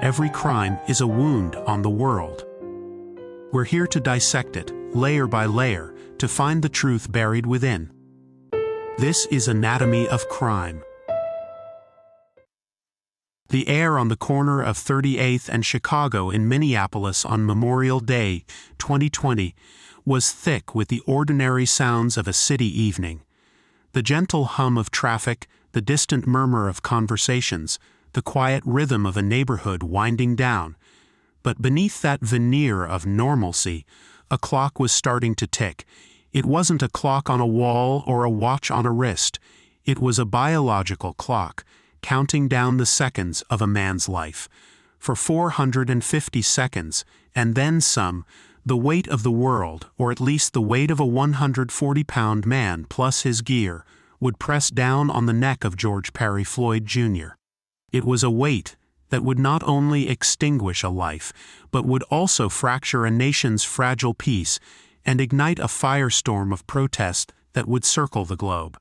every crime is a wound on the world. We're here to dissect it, layer by layer, to find the truth buried within. This is Anatomy of Crime. The air on the corner of 38th and Chicago in Minneapolis on Memorial Day, 2020, was thick with the ordinary sounds of a city evening. The gentle hum of traffic, the distant murmur of conversations, the quiet rhythm of a neighborhood winding down. But beneath that veneer of normalcy, a clock was starting to tick. It wasn't a clock on a wall or a watch on a wrist. It was a biological clock, counting down the seconds of a man's life. For 450 seconds, and then some, the weight of the world, or at least the weight of a 140-pound man plus his gear, would press down on the neck of George Floyd Jr. It was a weight that would not only extinguish a life, but would also fracture a nation's fragile peace and ignite a firestorm of protest that would circle the globe.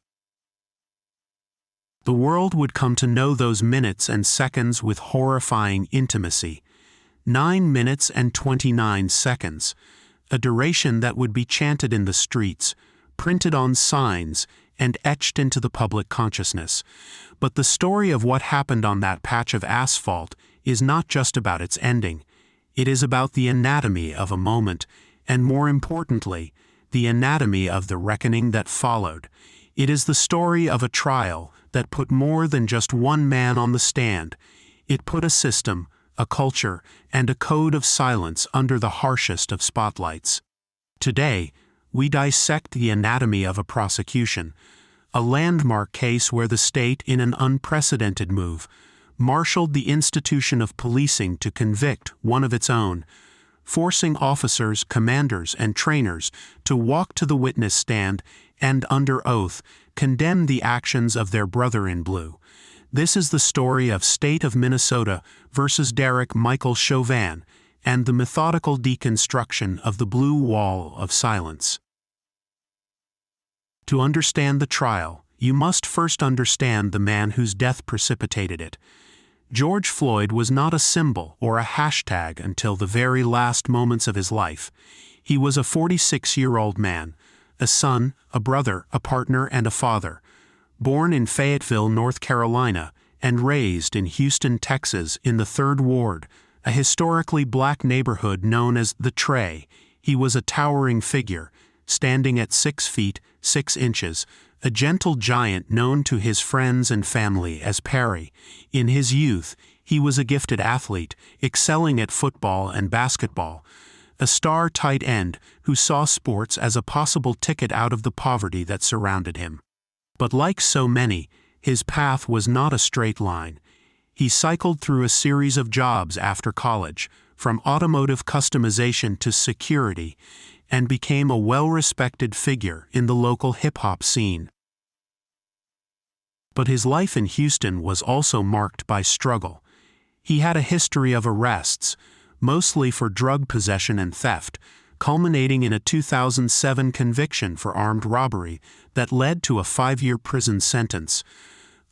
The world would come to know those minutes and seconds with horrifying intimacy. 9 minutes and 29 seconds, a duration that would be chanted in the streets, printed on signs, and etched into the public consciousness. But the story of what happened on that patch of asphalt is not just about its ending. It is about the anatomy of a moment, and more importantly, the anatomy of the reckoning that followed. It is the story of a trial that put more than just one man on the stand. It put a system, a culture, and a code of silence under the harshest of spotlights. Today, we dissect the anatomy of a prosecution, a landmark case where the state, in an unprecedented move, marshaled the institution of policing to convict one of its own, forcing officers, commanders, and trainers to walk to the witness stand and, under oath, condemn the actions of their brother in blue. This is the story of State of Minnesota versus Derek Michael Chauvin and the methodical deconstruction of the blue wall of silence. To understand the trial, you must first understand the man whose death precipitated it. George Floyd was not a symbol or a hashtag until the very last moments of his life. He was a 46-year-old man, a son, a brother, a partner, and a father, born in Fayetteville, North Carolina, and raised in Houston, Texas, in the 3rd Ward, a historically black neighborhood known as the Tray. He was a towering figure, standing at 6 feet, 6 inches, a gentle giant known to his friends and family as Perry. In his youth, he was a gifted athlete, excelling at football and basketball, a star tight end who saw sports as a possible ticket out of the poverty that surrounded him. But like so many, his path was not a straight line. He cycled through a series of jobs after college, from automotive customization to security, and became a well-respected figure in the local hip-hop scene. But his life in Houston was also marked by struggle. He had a history of arrests, mostly for drug possession and theft, culminating in a 2007 conviction for armed robbery that led to a 5-year prison sentence.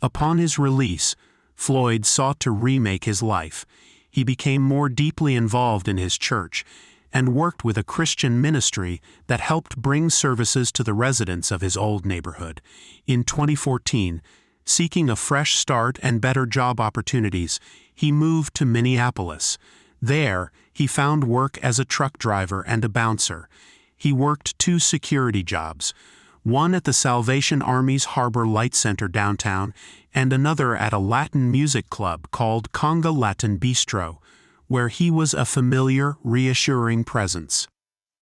Upon his release, Floyd sought to remake his life. He became more deeply involved in his church and worked with a Christian ministry that helped bring services to the residents of his old neighborhood. In 2014, seeking a fresh start and better job opportunities, he moved to Minneapolis. There, he found work as a truck driver and a bouncer. He worked 2 security jobs, one at the Salvation Army's Harbor Light Center downtown and another at a Latin music club called Conga Latin Bistro, where he was a familiar, reassuring presence.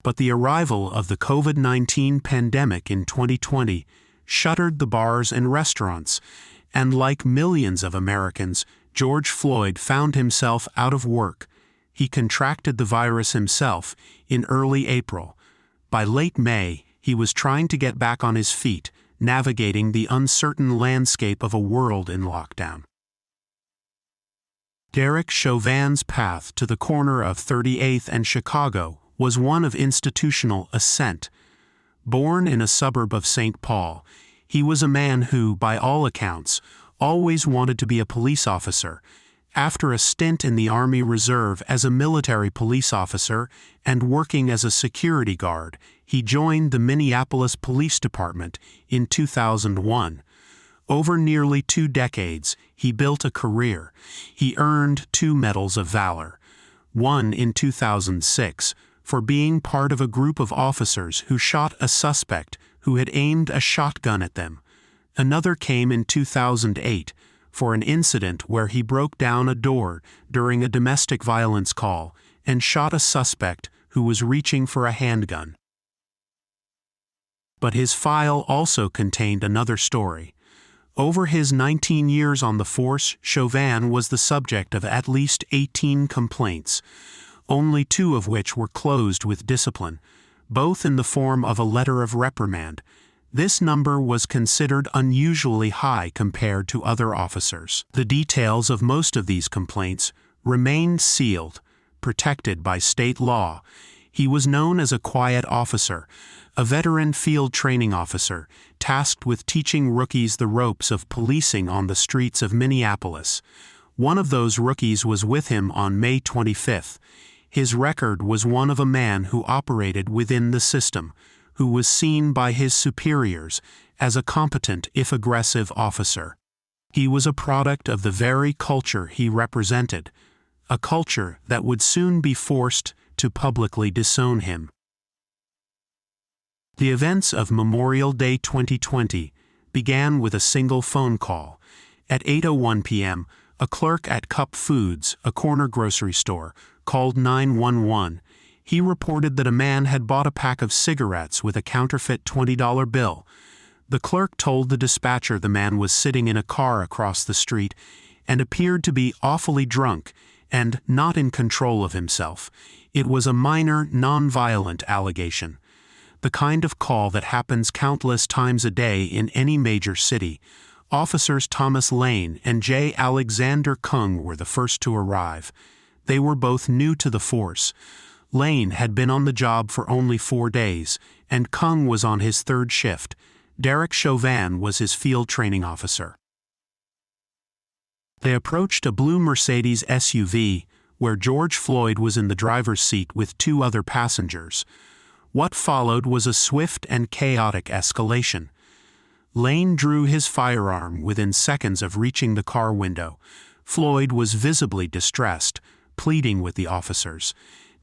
But the arrival of the COVID-19 pandemic in 2020 shuttered the bars and restaurants, and like millions of Americans, George Floyd found himself out of work. He contracted the virus himself in early April. By late May, he was trying to get back on his feet, navigating the uncertain landscape of a world in lockdown. Derek Chauvin's path to the corner of 38th and Chicago was one of institutional ascent. Born in a suburb of St. Paul, he was a man who, by all accounts, always wanted to be a police officer. After a stint in the Army Reserve as a military police officer and working as a security guard, he joined the Minneapolis Police Department in 2001. Over nearly 2 decades, he built a career. He earned 2 Medals of Valor. One in 2006 for being part of a group of officers who shot a suspect who had aimed a shotgun at them. Another came in 2008 for an incident where he broke down a door during a domestic violence call and shot a suspect who was reaching for a handgun. But his file also contained another story. Over his 19 years on the force, Chauvin was the subject of at least 18 complaints, only 2 of which were closed with discipline, both in the form of a letter of reprimand. This number was considered unusually high compared to other officers. The details of most of these complaints remained sealed, protected by state law. He was known as a quiet officer, a veteran field training officer, tasked with teaching rookies the ropes of policing on the streets of Minneapolis. One of those rookies was with him on May 25th. His record was one of a man who operated within the system, who was seen by his superiors as a competent if aggressive officer. He was a product of the very culture he represented, a culture that would soon be forced to publicly disown him. The events of Memorial Day 2020 began with a single phone call. At 8:01 p.m., a clerk at Cup Foods, a corner grocery store, called 911. He reported that a man had bought a pack of cigarettes with a counterfeit $20 bill. The clerk told the dispatcher the man was sitting in a car across the street and appeared to be awfully drunk and not in control of himself. It was a minor, non-violent allegation, the kind of call that happens countless times a day in any major city. Officers Thomas Lane and J. Alexander Kung were the first to arrive. They were both new to the force. Lane had been on the job for only 4 days, and Kung was on his 3rd shift. Derek Chauvin was his field training officer. They approached a blue Mercedes SUV, where George Floyd was in the driver's seat with 2 other passengers. What followed was a swift and chaotic escalation. Lane drew his firearm within seconds of reaching the car window. Floyd was visibly distressed, pleading with the officers.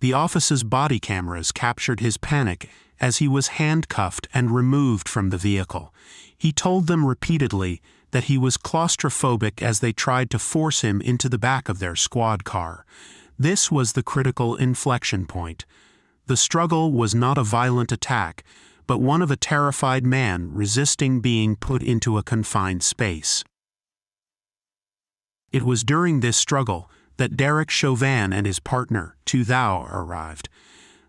The officer's body cameras captured his panic as he was handcuffed and removed from the vehicle. He told them repeatedly that he was claustrophobic as they tried to force him into the back of their squad car. This was the critical inflection point. The struggle was not a violent attack, but one of a terrified man resisting being put into a confined space. It was during this struggle that Derek Chauvin and his partner, Tu Thao, arrived.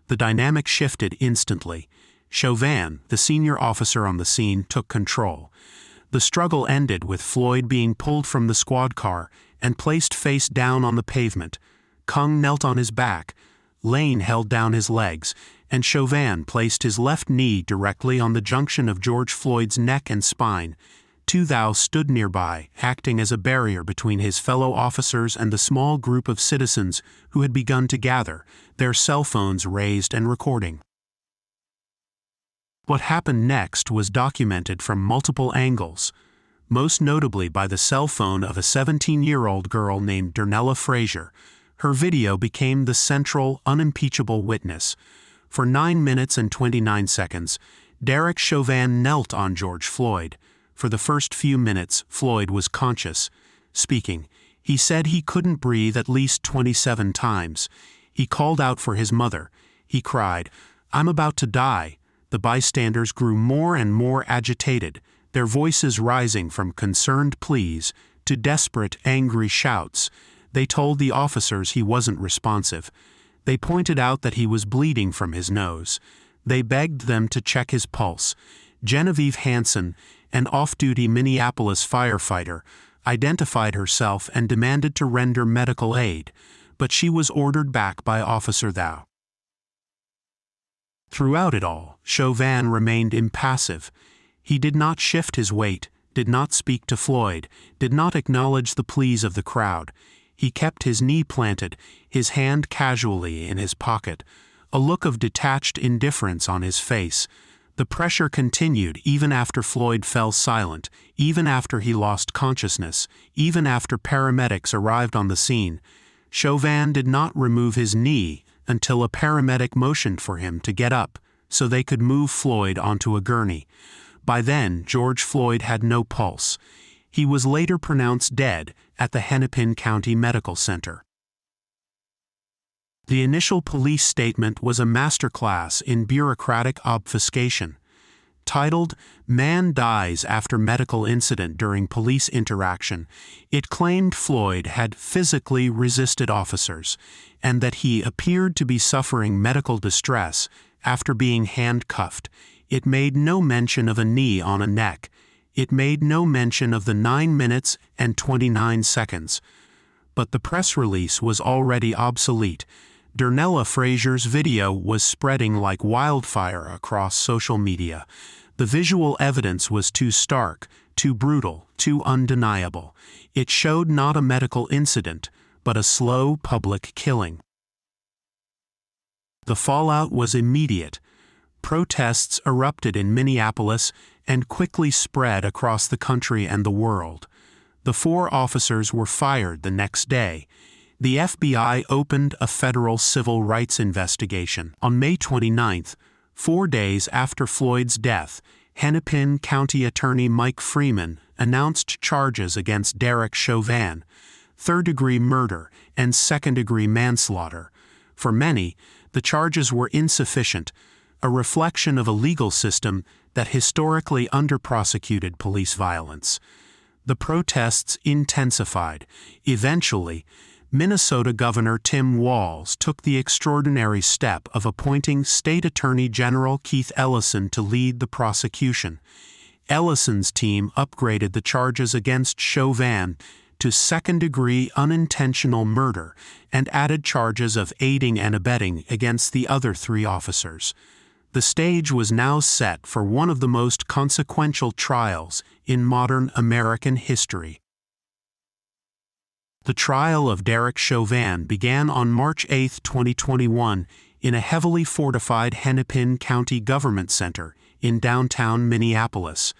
The dynamic shifted instantly. Chauvin, the senior officer on the scene, took control. The struggle ended with Floyd being pulled from the squad car and placed face down on the pavement. Kung knelt on his back, Lane held down his legs, and Chauvin placed his left knee directly on the junction of George Floyd's neck and spine. Tu Thao stood nearby, acting as a barrier between his fellow officers and the small group of citizens who had begun to gather, their cell phones raised and recording. What happened next was documented from multiple angles, most notably by the cell phone of a 17-year-old girl named Darnella Frazier. Her video became the central, unimpeachable witness. For 9 minutes and 29 seconds, Derek Chauvin knelt on George Floyd. For the first few minutes, Floyd was conscious, speaking. He said he couldn't breathe at least 27 times. He called out for his mother. He cried, "I'm about to die." The bystanders grew more and more agitated, their voices rising from concerned pleas to desperate, angry shouts. They told the officers he wasn't responsive. They pointed out that he was bleeding from his nose. They begged them to check his pulse. Genevieve Hansen, an off-duty Minneapolis firefighter, identified herself and demanded to render medical aid, but she was ordered back by Officer Thao. Throughout it all, Chauvin remained impassive. He did not shift his weight, did not speak to Floyd, did not acknowledge the pleas of the crowd. He kept his knee planted, his hand casually in his pocket, a look of detached indifference on his face. The pressure continued even after Floyd fell silent, even after he lost consciousness, even after paramedics arrived on the scene. Chauvin did not remove his knee until a paramedic motioned for him to get up so they could move Floyd onto a gurney. By then, George Floyd had no pulse. He was later pronounced dead at the Hennepin County Medical Center. The initial police statement was a masterclass in bureaucratic obfuscation. Titled, "Man Dies After Medical Incident During Police Interaction," it claimed Floyd had physically resisted officers, and that he appeared to be suffering medical distress after being handcuffed. It made no mention of a knee on a neck. It made no mention of the 9 minutes and 29 seconds. But the press release was already obsolete. Darnella Frazier's video was spreading like wildfire across social media. The visual evidence was too stark, too brutal, too undeniable. It showed not a medical incident, but a slow public killing. The fallout was immediate. Protests erupted in Minneapolis and quickly spread across the country and the world. The 4 officers were fired the next day. The FBI opened a federal civil rights investigation. On May 29th, 4 days after Floyd's death, Hennepin County Attorney Mike Freeman announced charges against Derek Chauvin, third-degree murder and second-degree manslaughter. For many, the charges were insufficient, a reflection of a legal system that historically under-prosecuted police violence. The protests intensified. Eventually, Minnesota Governor Tim Walz took the extraordinary step of appointing State Attorney General Keith Ellison to lead the prosecution. Ellison's team upgraded the charges against Chauvin to second-degree unintentional murder and added charges of aiding and abetting against the other 3 officers. The stage was now set for one of the most consequential trials in modern American history. The trial of Derek Chauvin began on March 8, 2021, in a heavily fortified Hennepin County Government Center in downtown Minneapolis.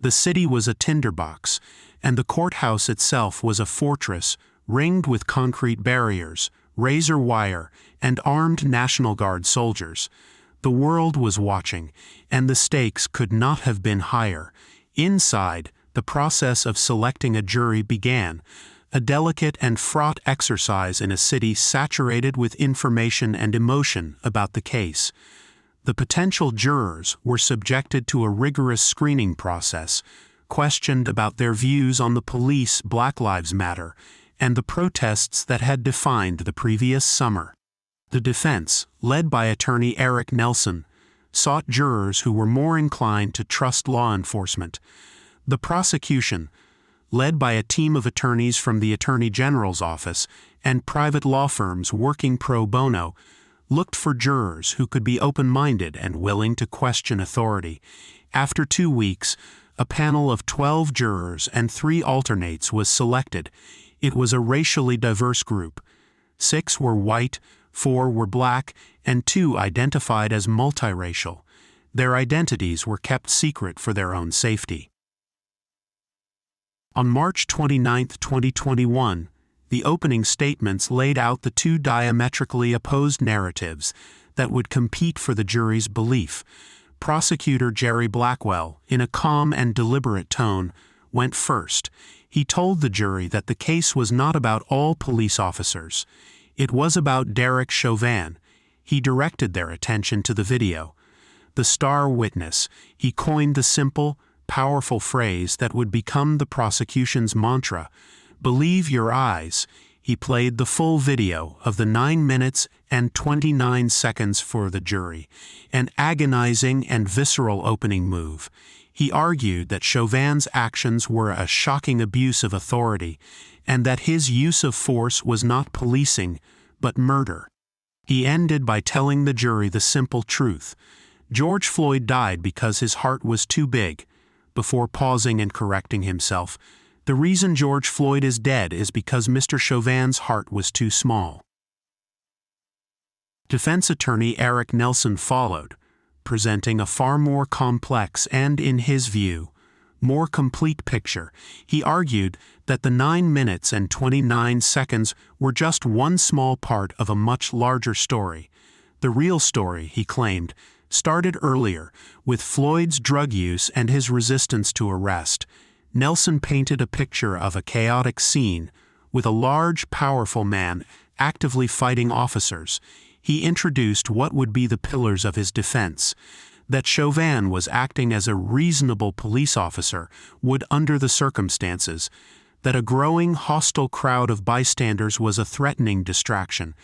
The city was a tinderbox, and the courthouse itself was a fortress ringed with concrete barriers, razor wire, and armed National Guard soldiers. The world was watching, and the stakes could not have been higher. Inside, the process of selecting a jury began, a delicate and fraught exercise in a city saturated with information and emotion about the case. The potential jurors were subjected to a rigorous screening process, questioned about their views on the police Black Lives Matter and the protests that had defined the previous summer. The defense, led by attorney Eric Nelson, sought jurors who were more inclined to trust law enforcement. The prosecution, led by a team of attorneys from the Attorney General's office and private law firms working pro bono, looked for jurors who could be open-minded and willing to question authority. After 2 weeks, a panel of 12 jurors and 3 alternates was selected. It was a racially diverse group. 6 were white, 4 were black, and 2 identified as multiracial. Their identities were kept secret for their own safety. On March 29, 2021, the opening statements laid out the 2 diametrically opposed narratives that would compete for the jury's belief. Prosecutor Jerry Blackwell, in a calm and deliberate tone, went first. He told the jury that the case was not about all police officers. It was about Derek Chauvin. He directed their attention to the video. The star witness, he coined the simple, powerful phrase that would become the prosecution's mantra, "Believe your eyes." He played the full video of the 9 minutes and 29 seconds for the jury, an agonizing and visceral opening move. He argued that Chauvin's actions were a shocking abuse of authority, and that his use of force was not policing, but murder. He ended by telling the jury the simple truth: George Floyd died because his heart was too big, before pausing and correcting himself. The reason George Floyd is dead is because Mr. Chauvin's heart was too small. Defense attorney Eric Nelson followed, presenting a far more complex and, in his view, more complete picture. He argued that the 9 minutes and 29 seconds were just one small part of a much larger story. The real story, he claimed, started earlier, with Floyd's drug use and his resistance to arrest. Nelson painted a picture of a chaotic scene, with a large, powerful man actively fighting officers. He introduced what would be the pillars of his defense: that Chauvin was acting as a reasonable police officer would under the circumstances, that a growing hostile crowd of bystanders was a threatening distraction,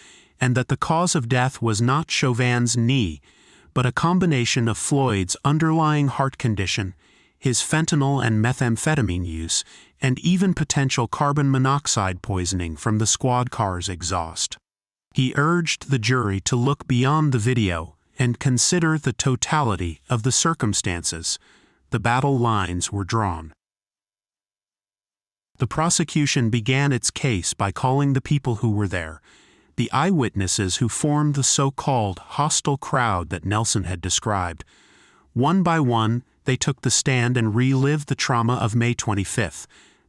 and that the cause of death was not Chauvin's knee, but a combination of Floyd's underlying heart condition, his fentanyl and methamphetamine use, and even potential carbon monoxide poisoning from the squad car's exhaust. He urged the jury to look beyond the video and consider the totality of the circumstances. The battle lines were drawn. The prosecution began its case by calling the people who were there, the eyewitnesses who formed the so-called hostile crowd that Nelson had described. One by one, they took the stand and relived the trauma of May 25th.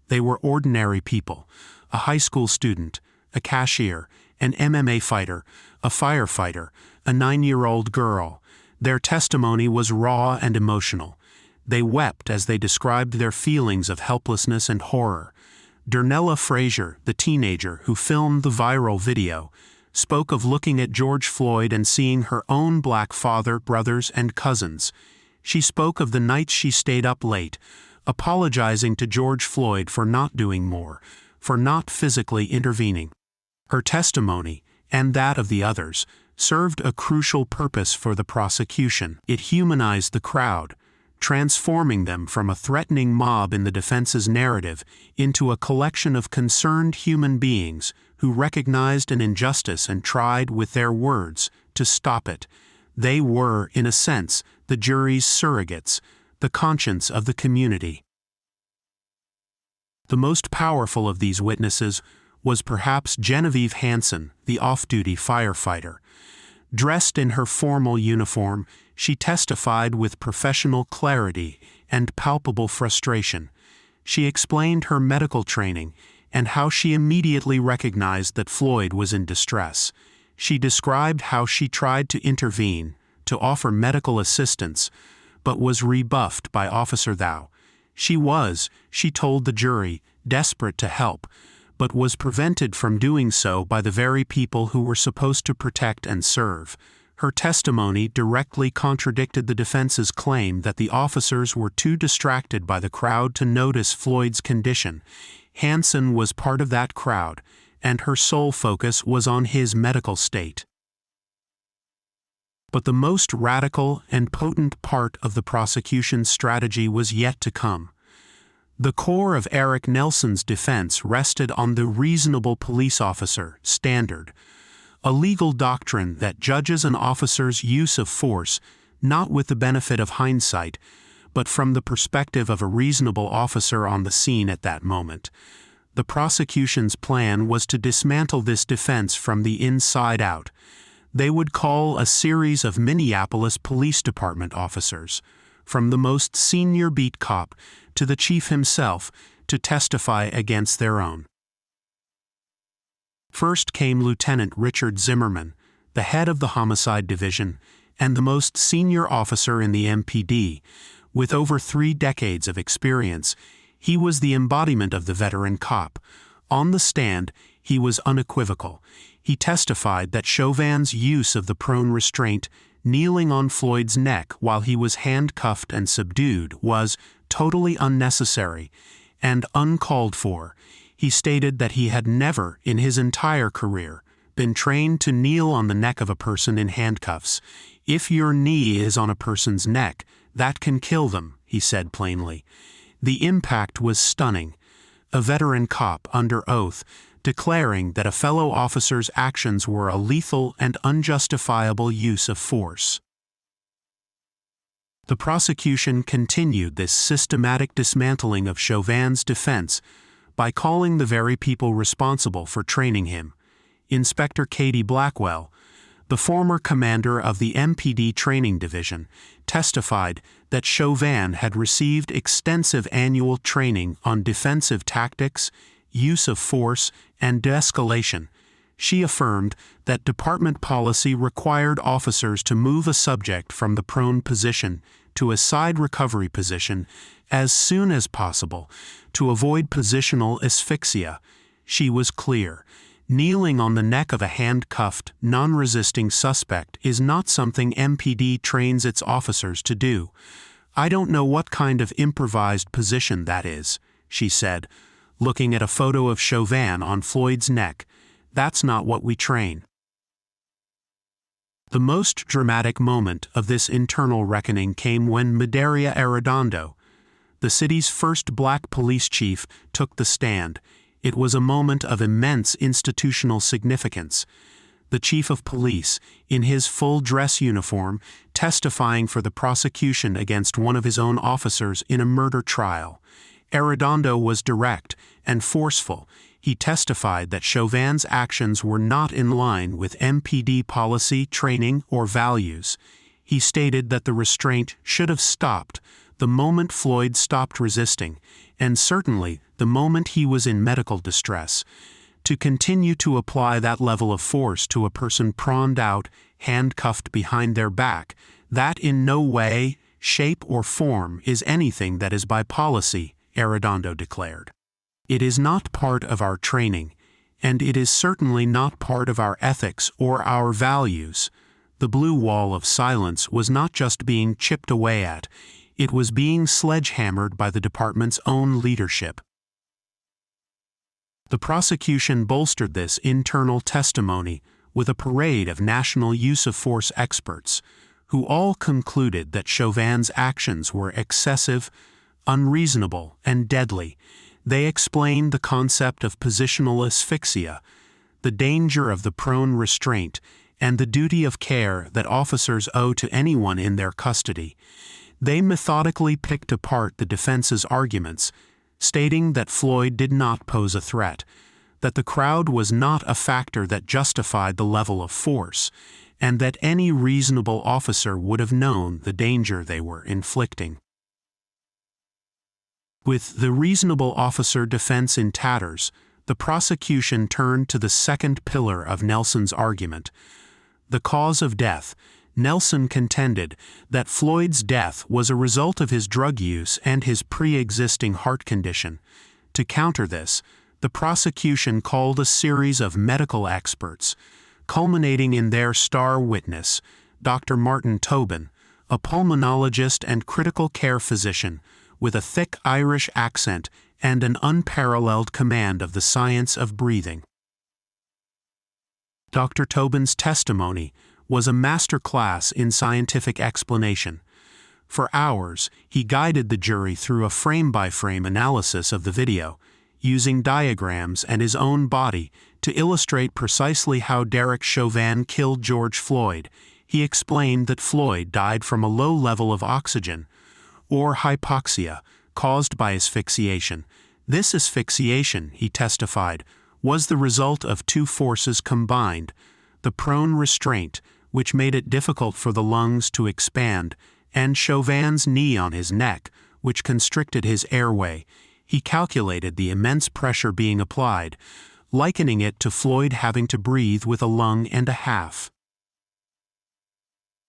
They were ordinary people: a high school student, a cashier, an MMA fighter, a firefighter, a 9-year-old girl. Their testimony was raw and emotional. They wept as they described their feelings of helplessness and horror. Darnella Frazier, the teenager who filmed the viral video, spoke of looking at George Floyd and seeing her own black father, brothers, and cousins. She spoke of the nights she stayed up late, apologizing to George Floyd for not doing more, for not physically intervening. Her testimony, and that of the others, served a crucial purpose for the prosecution. It humanized the crowd, transforming them from a threatening mob in the defense's narrative into a collection of concerned human beings who recognized an injustice and tried, with their words, to stop it. They were, in a sense, the jury's surrogates, the conscience of the community. The most powerful of these witnesses was perhaps Genevieve Hansen, the off-duty firefighter. Dressed in her formal uniform, she testified with professional clarity and palpable frustration. She explained her medical training and how she immediately recognized that Floyd was in distress. She described how she tried to intervene, to offer medical assistance, but was rebuffed by Officer Thou. She was, she told the jury, desperate to help, but was prevented from doing so by the very people who were supposed to protect and serve. Her testimony directly contradicted the defense's claim that the officers were too distracted by the crowd to notice Floyd's condition. Hansen was part of that crowd, and her sole focus was on his medical state. But the most radical and potent part of the prosecution's strategy was yet to come. The core of Eric Nelson's defense rested on the reasonable police officer standard, a legal doctrine that judges an officer's use of force not with the benefit of hindsight, but from the perspective of a reasonable officer on the scene at that moment. The prosecution's plan was to dismantle this defense from the inside out. They would call a series of Minneapolis Police Department officers, from the most senior beat cop to the chief himself, to testify against their own. First came Lieutenant Richard Zimmerman, the head of the Homicide Division and the most senior officer in the MPD. With over 3 decades of experience, he was the embodiment of the veteran cop. On the stand, he was unequivocal. He testified that Chauvin's use of the prone restraint, kneeling on Floyd's neck while he was handcuffed and subdued, was totally unnecessary and uncalled for. He stated that he had never, in his entire career, been trained to kneel on the neck of a person in handcuffs. If your knee is on a person's neck, that can kill them, he said plainly. The impact was stunning. A veteran cop, under oath, declaring that a fellow officer's actions were a lethal and unjustifiable use of force. The prosecution continued this systematic dismantling of Chauvin's defense by calling the very people responsible for training him. Inspector Katie Blackwell, the former commander of the MPD Training Division, testified that Chauvin had received extensive annual training on defensive tactics, use of force, and de-escalation. She affirmed that department policy required officers to move a subject from the prone position to a side recovery position as soon as possible to avoid positional asphyxia. She was clear. Kneeling on the neck of a handcuffed, non-resisting suspect is not something MPD trains its officers to do. "I don't know what kind of improvised position that is," she said, looking at a photo of Chauvin on Floyd's neck. "That's not what we train." The most dramatic moment of this internal reckoning came when Medaria Arredondo, the city's first black police chief, took the stand. It was a moment of immense institutional significance. The chief of police, in his full dress uniform, testifying for the prosecution against one of his own officers in a murder trial. Arredondo was direct and forceful. He testified that Chauvin's actions were not in line with MPD policy, training, or values. He stated that the restraint should have stopped the moment Floyd stopped resisting, and certainly the moment he was in medical distress. To continue to apply that level of force to a person proned out, handcuffed behind their back, that in no way, shape, or form is anything that is by policy, Arredondo declared. "It is not part of our training, and it is certainly not part of our ethics or our values." The blue wall of silence was not just being chipped away at, it was being sledgehammered by the department's own leadership. The prosecution bolstered this internal testimony with a parade of national use-of-force experts, who all concluded that Chauvin's actions were excessive, unreasonable, and deadly. They explained the concept of positional asphyxia, the danger of the prone restraint, and the duty of care that officers owe to anyone in their custody. They methodically picked apart the defense's arguments, stating that Floyd did not pose a threat, that the crowd was not a factor that justified the level of force, and that any reasonable officer would have known the danger they were inflicting. With the reasonable officer defense in tatters, the prosecution turned to the second pillar of Nelson's argument, the cause of death. Nelson contended that Floyd's death was a result of his drug use and his pre-existing heart condition. To counter this, the prosecution called a series of medical experts, culminating in their star witness, Dr. Martin Tobin, a pulmonologist and critical care physician with a thick Irish accent and an unparalleled command of the science of breathing. Dr. Tobin's testimony was a master class in scientific explanation. For hours, he guided the jury through a frame-by-frame analysis of the video, using diagrams and his own body to illustrate precisely how Derek Chauvin killed George Floyd. He explained that Floyd died from a low level of oxygen, or hypoxia, caused by asphyxiation. This asphyxiation, he testified, was the result of two forces combined: the prone restraint, which made it difficult for the lungs to expand, and Chauvin's knee on his neck, which constricted his airway. He calculated the immense pressure being applied, likening it to Floyd having to breathe with a lung and a half.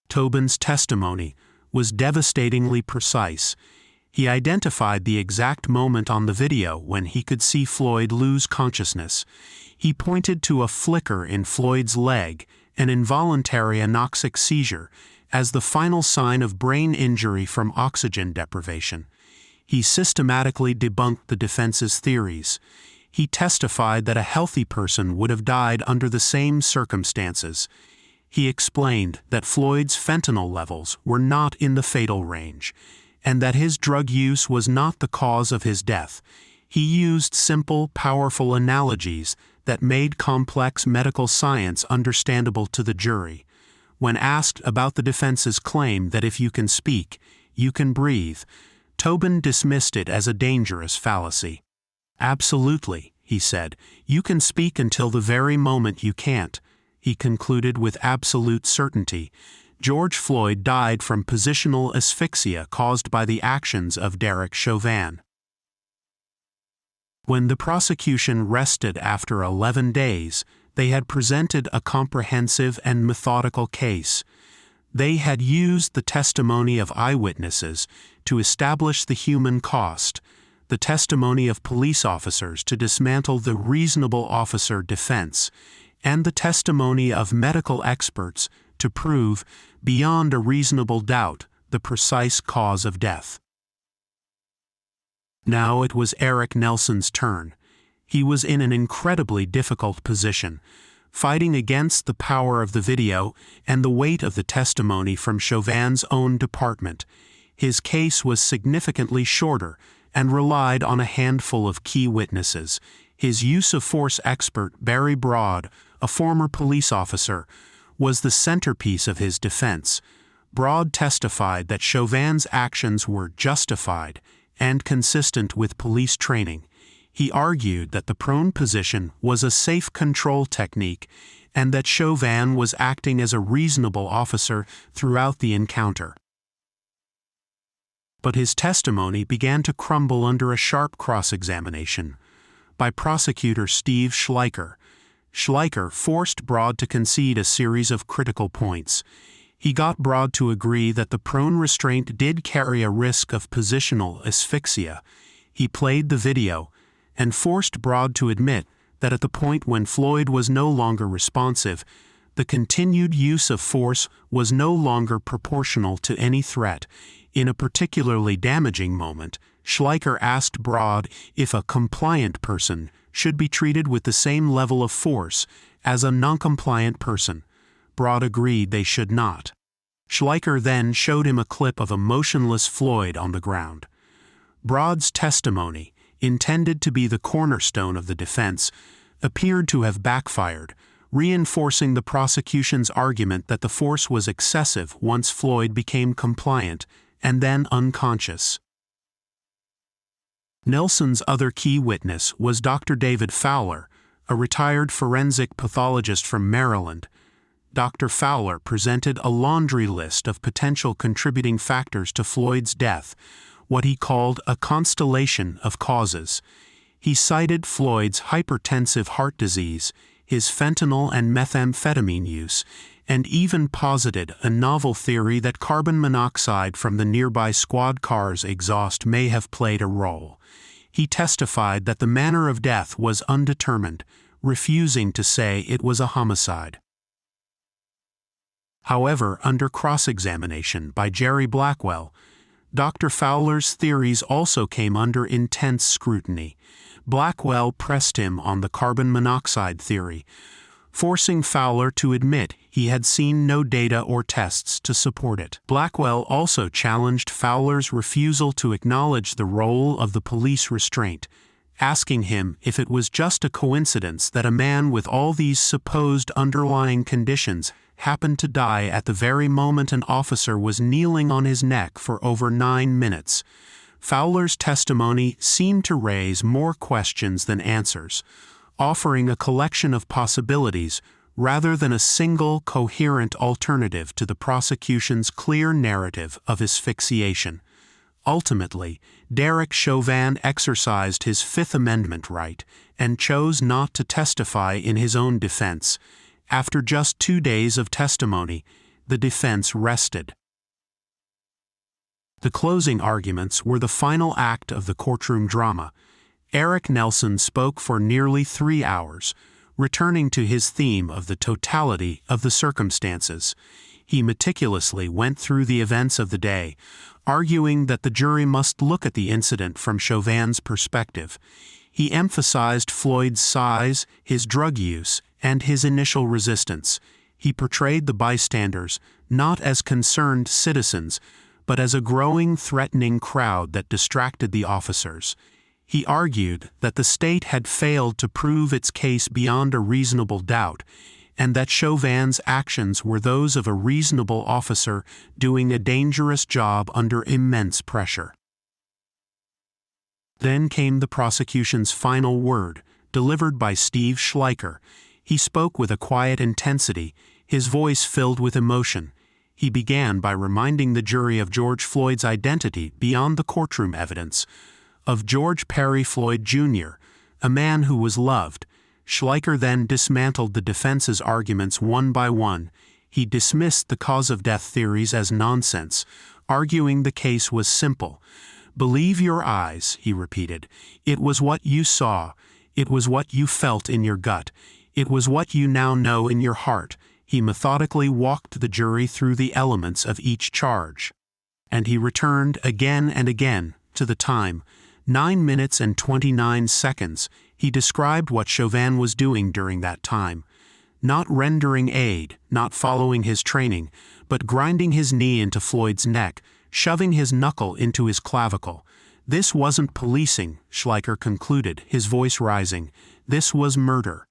Tobin's testimony was devastatingly precise. He identified the exact moment on the video when he could see Floyd lose consciousness. He pointed to a flicker in Floyd's leg, an involuntary anoxic seizure, as the final sign of brain injury from oxygen deprivation. He systematically debunked the defense's theories. He testified that a healthy person would have died under the same circumstances. He explained that Floyd's fentanyl levels were not in the fatal range, and that his drug use was not the cause of his death. He used simple, powerful analogies that made complex medical science understandable to the jury. When asked about the defense's claim that if you can speak, you can breathe, Tobin dismissed it as a dangerous fallacy. "Absolutely," he said. "You can speak until the very moment you can't," he concluded with absolute certainty. George Floyd died from positional asphyxia caused by the actions of Derek Chauvin. When the prosecution rested after 11 days, they had presented a comprehensive and methodical case. They had used the testimony of eyewitnesses to establish the human cost, the testimony of police officers to dismantle the reasonable officer defense, and the testimony of medical experts to prove, beyond a reasonable doubt, the precise cause of death. Now it was Eric Nelson's turn. He was in an incredibly difficult position, fighting against the power of the video and the weight of the testimony from Chauvin's own department. His case was significantly shorter and relied on a handful of key witnesses. His use of force expert, Barry Broad, a former police officer, was the centerpiece of his defense. Broad testified that Chauvin's actions were justified and consistent with police training. He argued that the prone position was a safe control technique and that Chauvin was acting as a reasonable officer throughout the encounter. But his testimony began to crumble under a sharp cross-examination by prosecutor Steve Schleicher. Schleicher forced Broad to concede a series of critical points. He got Broad to agree that the prone restraint did carry a risk of positional asphyxia. He played the video and forced Broad to admit that at the point when Floyd was no longer responsive, the continued use of force was no longer proportional to any threat. In a particularly damaging moment, Schleicher asked Broad if a compliant person should be treated with the same level of force as a noncompliant person. Broad agreed they should not. Schleicher then showed him a clip of a motionless Floyd on the ground. Broad's testimony, intended to be the cornerstone of the defense, appeared to have backfired, reinforcing the prosecution's argument that the force was excessive once Floyd became compliant and then unconscious. Nelson's other key witness was Dr. David Fowler, a retired forensic pathologist from Maryland. Dr. Fowler presented a laundry list of potential contributing factors to Floyd's death, what he called a constellation of causes. He cited Floyd's hypertensive heart disease, his fentanyl and methamphetamine use, and even posited a novel theory that carbon monoxide from the nearby squad car's exhaust may have played a role. He testified that the manner of death was undetermined, refusing to say it was a homicide. However, under cross-examination by Jerry Blackwell, Dr. Fowler's theories also came under intense scrutiny. Blackwell pressed him on the carbon monoxide theory, forcing Fowler to admit he had seen no data or tests to support it. Blackwell also challenged Fowler's refusal to acknowledge the role of the police restraint, asking him if it was just a coincidence that a man with all these supposed underlying conditions happened to die at the very moment an officer was kneeling on his neck for over 9 minutes. Fowler's testimony seemed to raise more questions than answers, offering a collection of possibilities rather than a single coherent alternative to the prosecution's clear narrative of asphyxiation. Ultimately, Derek Chauvin exercised his Fifth Amendment right and chose not to testify in his own defense. After just 2 days of testimony, the defense rested. The closing arguments were the final act of the courtroom drama. Eric Nelson spoke for nearly 3 hours, returning to his theme of the totality of the circumstances. He meticulously went through the events of the day, arguing that the jury must look at the incident from Chauvin's perspective. He emphasized Floyd's size, his drug use, and his initial resistance. He portrayed the bystanders not as concerned citizens, but as a growing, threatening crowd that distracted the officers. He argued that the state had failed to prove its case beyond a reasonable doubt, and that Chauvin's actions were those of a reasonable officer doing a dangerous job under immense pressure. Then came the prosecution's final word, delivered by Steve Schleicher. He spoke with a quiet intensity, his voice filled with emotion. He began by reminding the jury of George Floyd's identity beyond the courtroom evidence, of George Perry Floyd Jr., a man who was loved. Schleicher then dismantled the defense's arguments one by one. He dismissed the cause-of-death theories as nonsense, arguing the case was simple. "Believe your eyes," he repeated. "It was what you saw. It was what you felt in your gut. It was what you now know in your heart." He methodically walked the jury through the elements of each charge. And he returned again and again to the time. 9 minutes and 29 seconds. He described what Chauvin was doing during that time. Not rendering aid, not following his training, but grinding his knee into Floyd's neck, shoving his knuckle into his clavicle. This wasn't policing, Schleicher concluded, his voice rising. This was murder.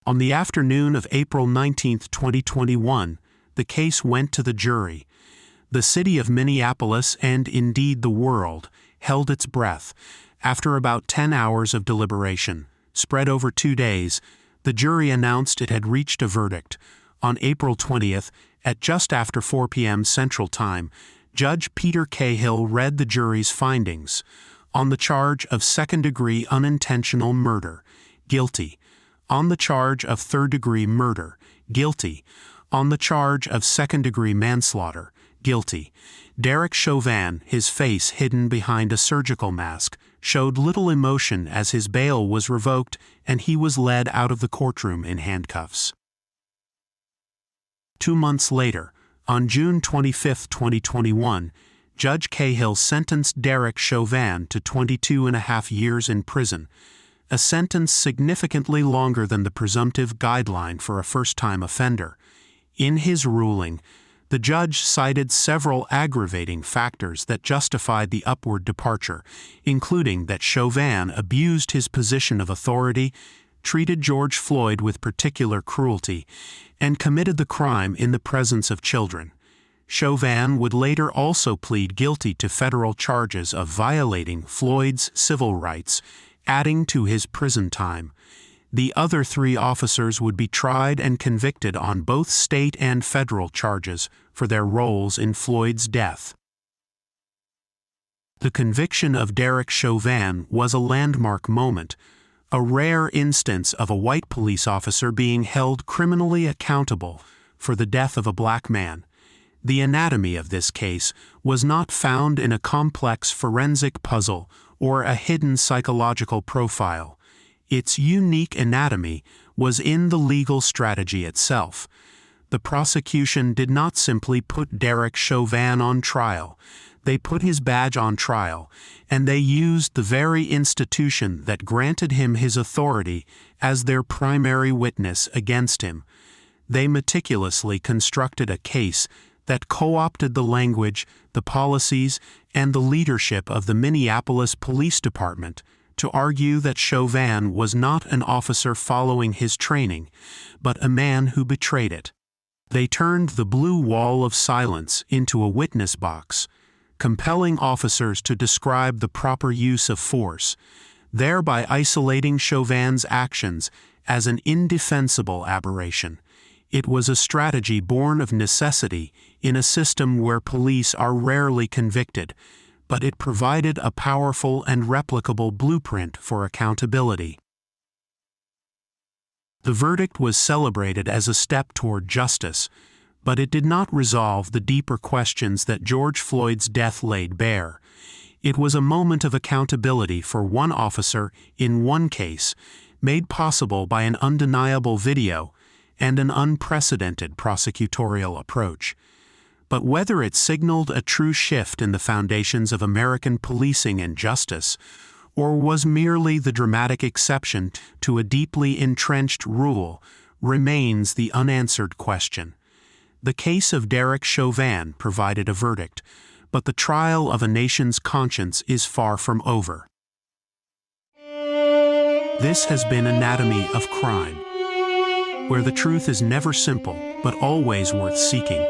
On the afternoon of April 19, 2021, the case went to the jury. The city of Minneapolis, and indeed the world, held its breath. After about 10 hours of deliberation, spread over 2 days, the jury announced it had reached a verdict. On April 20th, at just after 4 p.m. Central Time, Judge Peter Cahill read the jury's findings. On the charge of second-degree unintentional murder, guilty. On the charge of third-degree murder, guilty. On the charge of second-degree manslaughter, guilty. Derek Chauvin, his face hidden behind a surgical mask, showed little emotion as his bail was revoked and he was led out of the courtroom in handcuffs. 2 months later, on June 25, 2021, Judge Cahill sentenced Derek Chauvin to 22.5 years in prison, a sentence significantly longer than the presumptive guideline for a first-time offender. In his ruling, the judge cited several aggravating factors that justified the upward departure, including that Chauvin abused his position of authority, treated George Floyd with particular cruelty, and committed the crime in the presence of children. Chauvin would later also plead guilty to federal charges of violating Floyd's civil rights, adding to his prison time. The other 3 officers would be tried and convicted on both state and federal charges for their roles in Floyd's death. The conviction of Derek Chauvin was a landmark moment, a rare instance of a white police officer being held criminally accountable for the death of a black man. The anatomy of this case was not found in a complex forensic puzzle or a hidden psychological profile. Its unique anatomy was in the legal strategy itself. The prosecution did not simply put Derek Chauvin on trial. They put his badge on trial, and they used the very institution that granted him his authority as their primary witness against him. They meticulously constructed a case that co-opted the language, the policies, and the leadership of the Minneapolis Police Department to argue that Chauvin was not an officer following his training, but a man who betrayed it. They turned the blue wall of silence into a witness box, compelling officers to describe the proper use of force, thereby isolating Chauvin's actions as an indefensible aberration. It was a strategy born of necessity in a system where police are rarely convicted, but it provided a powerful and replicable blueprint for accountability. The verdict was celebrated as a step toward justice, but it did not resolve the deeper questions that George Floyd's death laid bare. It was a moment of accountability for one officer in one case, made possible by an undeniable video and an unprecedented prosecutorial approach. But whether it signaled a true shift in the foundations of American policing and justice, or was merely the dramatic exception to a deeply entrenched rule, remains the unanswered question. The case of Derek Chauvin provided a verdict, but the trial of a nation's conscience is far from over. This has been Anatomy of Crime, where the truth is never simple, but always worth seeking.